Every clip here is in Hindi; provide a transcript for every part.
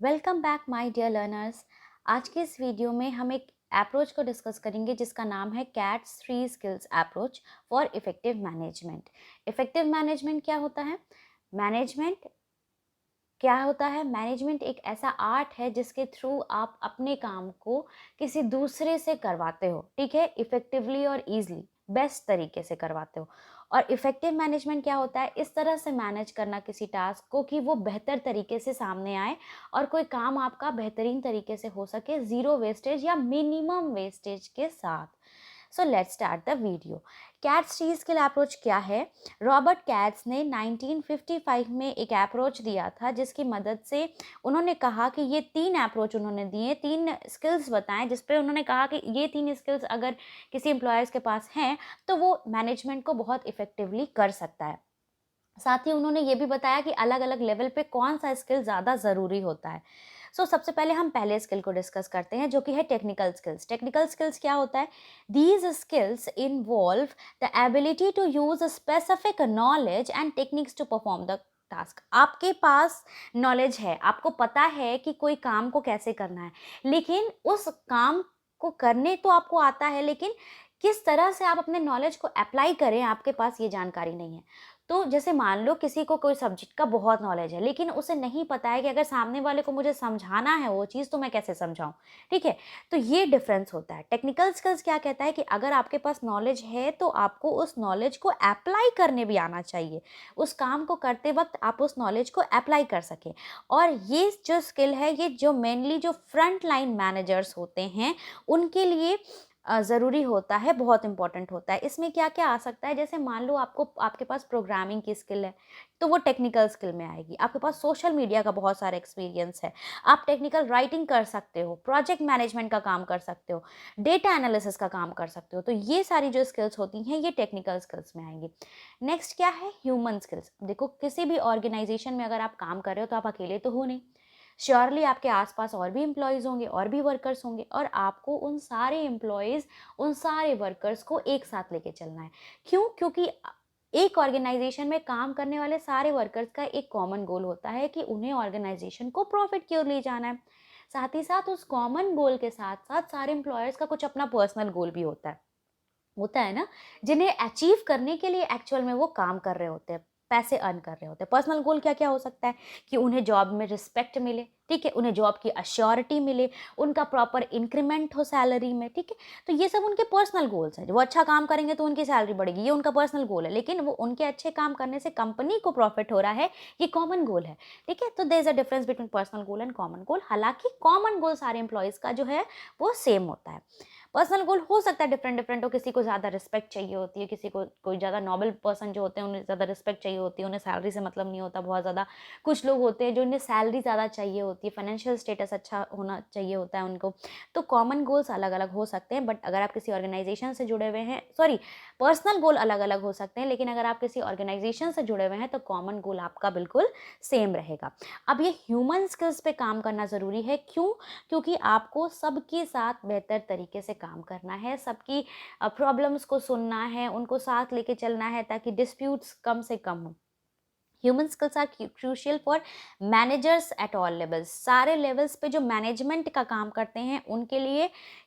Welcome back my dear learners. आज के इस वीडियो में हम एक अप्रोच को डिस्कस करेंगे जिसका नाम है cats three skills approach for effective management. Effective management क्या होता है? मैनेजमेंट क्या होता है? मैनेजमेंट एक ऐसा आर्ट है जिसके थ्रू आप अपने काम को किसी दूसरे से करवाते हो, ठीक है, इफेक्टिवली और इजीली, बेस्ट तरीके से करवाते हो। और इफेक्टिव मैनेजमेंट क्या होता है? इस तरह से मैनेज करना किसी टास्क को कि वो बेहतर तरीके से सामने आए और कोई काम आपका बेहतरीन तरीके से हो सके, ज़ीरो वेस्टेज या मिनिमम वेस्टेज के साथ। So let's start the video. Cats three skill approach क्या है? रॉबर्ट कैट्स ने 1955 में एक अप्रोच दिया था जिसकी मदद से उन्होंने कहा कि ये तीन अप्रोच उन्होंने दिए, तीन स्किल्स बताएं जिस पे उन्होंने कहा कि ये तीन स्किल्स अगर किसी एम्प्लॉयर्स के पास हैं तो वो मैनेजमेंट को बहुत इफेक्टिवली कर सकता है। साथ ही उन्होंने ये भी बताया कि अलग अलग लेवल पे कौन सा स्किल ज़्यादा ज़रूरी होता है। सबसे पहले हम पहले स्किल को डिस्कस करते हैं जो कि है टेक्निकल स्किल्स। टेक्निकल स्किल्स क्या होता है? These skills involve the ability to use specific knowledge and techniques to perform the task. आपके पास नॉलेज है, आपको पता है कि कोई काम को कैसे करना है, लेकिन उस काम को करने तो आपको आता है, लेकिन किस तरह से आप अपने नॉलेज को अप्लाई करें आपके पास ये जानकारी नहीं है। तो जैसे मान लो किसी को कोई सब्जेक्ट का बहुत नॉलेज है लेकिन उसे नहीं पता है कि अगर सामने वाले को मुझे समझाना है वो चीज़ तो मैं कैसे समझाऊं, ठीक है। तो ये डिफरेंस होता है। टेक्निकल स्किल्स क्या कहता है कि अगर आपके पास नॉलेज है तो आपको उस नॉलेज को अप्लाई करने भी आना चाहिए, उस काम को करते वक्त आप उस नॉलेज को अप्लाई कर सकें। और ये जो स्किल है ये जो मेनली जो फ्रंट लाइन मैनेजर्स होते हैं उनके लिए ज़रूरी होता है, बहुत इंपॉर्टेंट होता है। इसमें क्या-क्या आ सकता है? जैसे मान लो आपके पास प्रोग्रामिंग की स्किल है, तो वो टेक्निकल स्किल में आएगी। आपके पास सोशल मीडिया का बहुत सारा एक्सपीरियंस है, आप टेक्निकल राइटिंग कर सकते हो, प्रोजेक्ट मैनेजमेंट का काम कर सकते हो, डेटा एनालिसिस का काम कर सकते हो। तो ये सारी जो स्किल्स होती हैं, ये टेक्निकल स्किल्स में आएँगी। नेक्स्ट क्या है? Human skills. देखो, किसी भी ऑर्गेनाइज़ेशन में अगर आप काम कर रहे हो, तो आप अकेले तो हो नहीं। श्योरली आपके आसपास और भी एम्प्लॉयज़ होंगे और भी वर्कर्स होंगे और आपको उन सारे एम्प्लॉयज़, उन सारे वर्कर्स को एक साथ लेके चलना है। क्यों? क्योंकि एक ऑर्गेनाइजेशन में काम करने वाले सारे वर्कर्स का एक कॉमन गोल होता है कि उन्हें ऑर्गेनाइजेशन को प्रॉफिट की ओर ले जाना है। साथ ही साथ उस कॉमन गोल के साथ-साथ सारे एम्प्लॉयर्स का कुछ अपना पर्सनल गोल भी होता है। होता है ना, जिन्हें अचीव करने के लिए एक्चुअल में वो काम कर रहे होते हैं, पैसे अर्न कर रहे होते हैं। पर्सनल गोल क्या-क्या हो सकता है? कि उन्हें जॉब में रिस्पेक्ट मिले, ठीक है? उन्हें जॉब की एश्योरिटी मिले, उनका प्रॉपर इंक्रीमेंट हो सैलरी में, ठीक है? तो ये सब उनके पर्सनल गोल्स हैं। वो अच्छा काम करेंगे तो उनकी सैलरी बढ़ेगी, ये उनका पर्सनल गोल है। लेकिन वो उनके अच्छे काम करने से कंपनी को प्रॉफिट हो रहा है, ये कॉमन गोल है, ठीक है? तो there is a difference between personal goal and common goal. हालाँकि कॉमन गोल सारे एम्प्लॉइज़ का जो है, वो सेम होता है। पर्सनल गोल हो सकता है डिफरेंट डिफरेंट हो, किसी को ज़्यादा रिस्पेक्ट चाहिए होती है, किसी को कोई ज़्यादा नोबल पर्सन जो होते हैं उन्हें ज़्यादा रिस्पेक्ट चाहिए होती है, उन्हें सैलरी से मतलब नहीं होता बहुत ज़्यादा। कुछ लोग होते हैं जो उन्हें सैलरी ज़्यादा चाहिए होती है, फाइनेंशियल स्टेटस अच्छा होना चाहिए होता है उनको। तो कॉमन गोल्स अलग अलग हो सकते हैं, बट अगर आप किसी ऑर्गेनाइजेशन से जुड़े हुए हैं, सॉरी, पर्सनल गोल अलग अलग हो सकते हैं, लेकिन अगर आप किसी ऑर्गेनाइजेशन से जुड़े हुए हैं तो कॉमन गोल आपका बिल्कुल सेम रहेगा। अब ये ह्यूमन स्किल्स पे काम करना ज़रूरी है। क्यों? क्योंकि आपको सबके साथ बेहतर तरीके से काम करना है, सबकी प्रॉब्लम्स को सुनना है, उनको साथ लेके चलना है ताकि डिस्प्यूट्स कम से कम हो। Human skills are crucial for managers at all levels. सारे लेवल्स पे जो मैनेजमेंट का काम करते हैं उनके लिए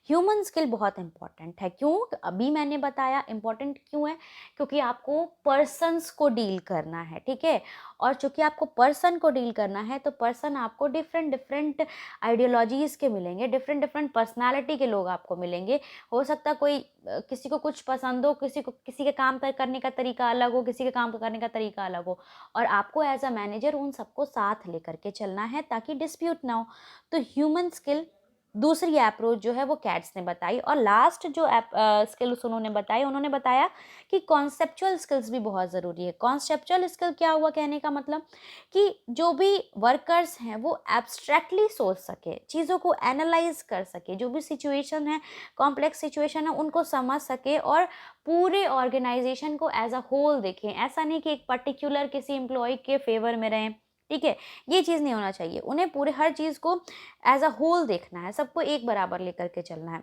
ह्यूमन स्किल बहुत इंपॉर्टेंट है। क्यों? अभी मैंने बताया इंपॉर्टेंट क्यों है, क्योंकि आपको पर्सन्स को डील करना है, ठीक है। और चूंकि आपको पर्सन को डील करना है तो पर्सन आपको डिफरेंट डिफरेंट आइडियोलॉजीज़ के मिलेंगे, डिफरेंट डिफरेंट पर्सनालिटी के लोग आपको मिलेंगे। हो सकता है कोई किसी को कुछ पसंद हो, किसी को किसी के काम करने का तरीका अलग हो, किसी के काम करने का तरीका अलग हो, और आपको एज अ मैनेजर उन सबको साथ लेकर के चलना है ताकि डिस्प्यूट ना हो। तो ह्यूमन स्किल दूसरी अप्रोच जो है वो कैट्स ने बताई। और लास्ट जो स्किल्स उन्होंने बताई, उन्होंने बताया कि कॉन्सेप्चुअल स्किल्स भी बहुत ज़रूरी है। कॉन्सेप्चुअल स्किल क्या हुआ कहने का मतलब? कि जो भी वर्कर्स हैं वो एब्स्ट्रैक्टली सोच सके, चीज़ों को एनालाइज कर सके, जो भी सिचुएशन है, कॉम्प्लेक्स सिचुएशन है, उनको समझ सके और पूरे ऑर्गेनाइजेशन को एज अ होल देखें। ऐसा नहीं कि एक पर्टिकुलर किसी एम्प्लॉय के फेवर में रहें, ठीक है, ये चीज़ नहीं होना चाहिए। उन्हें पूरे हर चीज़ को एज अ होल देखना है, सबको एक बराबर लेकर के चलना है।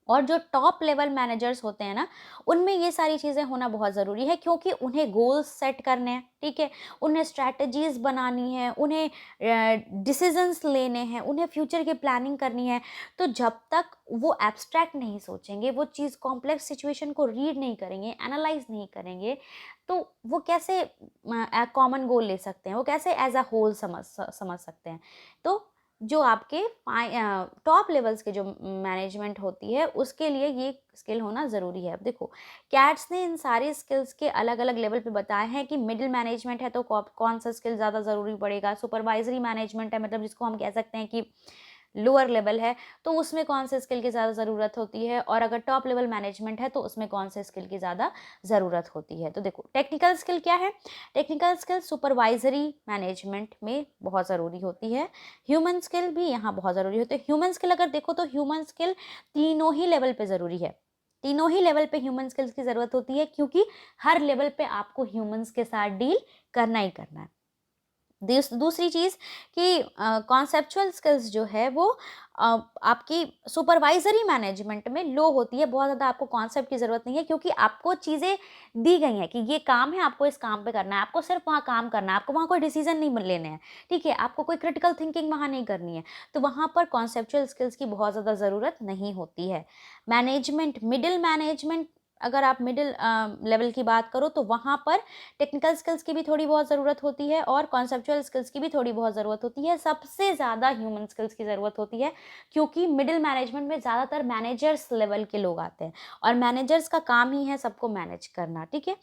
और जो टॉप लेवल मैनेजर्स होते हैं ना, उनमें ये सारी चीज़ें होना बहुत ज़रूरी है, क्योंकि उन्हें गोल्स सेट करने हैं, ठीक है? उन्हें स्ट्रैटेजीज़ बनानी है, उन्हें डिसीज़न्स लेने हैं, उन्हें फ्यूचर की प्लानिंग करनी है। तो जब तक वो एब्स्ट्रैक्ट नहीं सोचेंगे, वो चीज़ कॉम्प्लेक्स सिचुएशन को रीड नहीं करेंगे, एनालाइज़ नहीं करेंगे, तो वो कैसे कॉमन गोल ले सकते हैं? वो कैसे एज़ अ होल समझ सकते हैं? तो जो आपके टॉप लेवल्स के जो मैनेजमेंट होती है, उसके लिए ये स्किल होना ज़रूरी है। अब देखो, कैट्स ने इन सारी स्किल्स के अलग-अलग लेवल पे बताए हैं कि मिडिल मैनेजमेंट है तो कौन सा स्किल ज़्यादा ज़रूरी पड़ेगा, सुपरवाइजरी मैनेजमेंट है, मतलब जिसको हम कह सकते हैं कि लोअर लेवल है, तो उसमें कौन से स्किल की ज़्यादा ज़रूरत होती है, और अगर टॉप लेवल मैनेजमेंट है तो उसमें कौन से स्किल की ज़्यादा ज़रूरत होती है। तो देखो, टेक्निकल स्किल क्या है? टेक्निकल स्किल सुपरवाइजरी मैनेजमेंट में बहुत ज़रूरी होती है। ह्यूमन स्किल भी यहाँ बहुत ज़रूरी होती है। ह्यूमन स्किल अगर देखो तो ह्यूमन स्किल तीनों ही लेवल पे ज़रूरी है। तीनों ही लेवल पे ह्यूमन स्किल्स की ज़रूरत होती है, क्योंकि हर लेवल पे आपको ह्यूमन्स के साथ डील करना ही करना है। दूसरी चीज़ कि कॉन्सेप्चुअल स्किल्स जो है वो आपकी सुपरवाइजरी मैनेजमेंट में लो होती है। बहुत ज़्यादा आपको कॉन्सेप्ट की ज़रूरत नहीं है, क्योंकि आपको चीज़ें दी गई हैं कि ये काम है, आपको इस काम पे करना है, आपको सिर्फ वहाँ काम करना है, आपको वहाँ कोई डिसीजन नहीं लेने हैं, ठीक है? आपको कोई क्रिटिकल थिंकिंग वहाँ नहीं करनी है। तो वहाँ पर कॉन्सेप्चुअल स्किल्स की बहुत ज़्यादा ज़रूरत नहीं होती है। मिडिल मैनेजमेंट, अगर आप मिडिल लेवल की बात करो तो वहाँ पर टेक्निकल स्किल्स की भी थोड़ी बहुत ज़रूरत होती है, और कॉन्सेप्चुअल स्किल्स की भी थोड़ी बहुत ज़रूरत होती है। सबसे ज़्यादा ह्यूमन स्किल्स की ज़रूरत होती है, क्योंकि मिडिल मैनेजमेंट में ज़्यादातर मैनेजर्स लेवल के लोग आते हैं, और मैनेजर्स का काम ही है सबको मैनेज करना, ठीक है?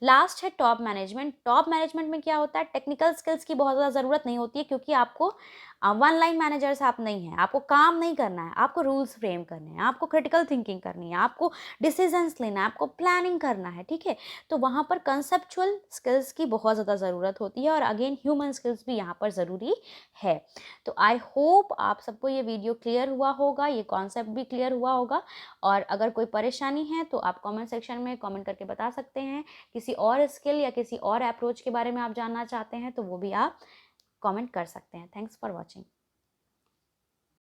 लास्ट है टॉप मैनेजमेंट। टॉप मैनेजमेंट में क्या होता है? टेक्निकल स्किल्स की बहुत ज़्यादा ज़रूरत नहीं होती है, क्योंकि आपको वन लाइन मैनेजर्स आप नहीं हैं, आपको काम नहीं करना है, आपको रूल्स फ्रेम करने हैं, आपको क्रिटिकल थिंकिंग करनी है, आपको डिसीजंस लेना है, आपको प्लानिंग करना है, ठीक है? तो वहाँ पर कंसेप्चुअल स्किल्स की बहुत ज़्यादा ज़रूरत होती है, और अगेन ह्यूमन स्किल्स भी यहाँ पर ज़रूरी है। तो आई होप आप सबको ये वीडियो क्लियर हुआ होगा, ये कॉन्सेप्ट भी क्लियर हुआ होगा, और अगर कोई परेशानी है तो आप कमेंट सेक्शन में कमेंट करके बता सकते हैं। किसी और स्किल या किसी और अप्रोच के बारे में आप जानना चाहते हैं तो वो भी आप कमेंट कर सकते हैं। Thanks for watching.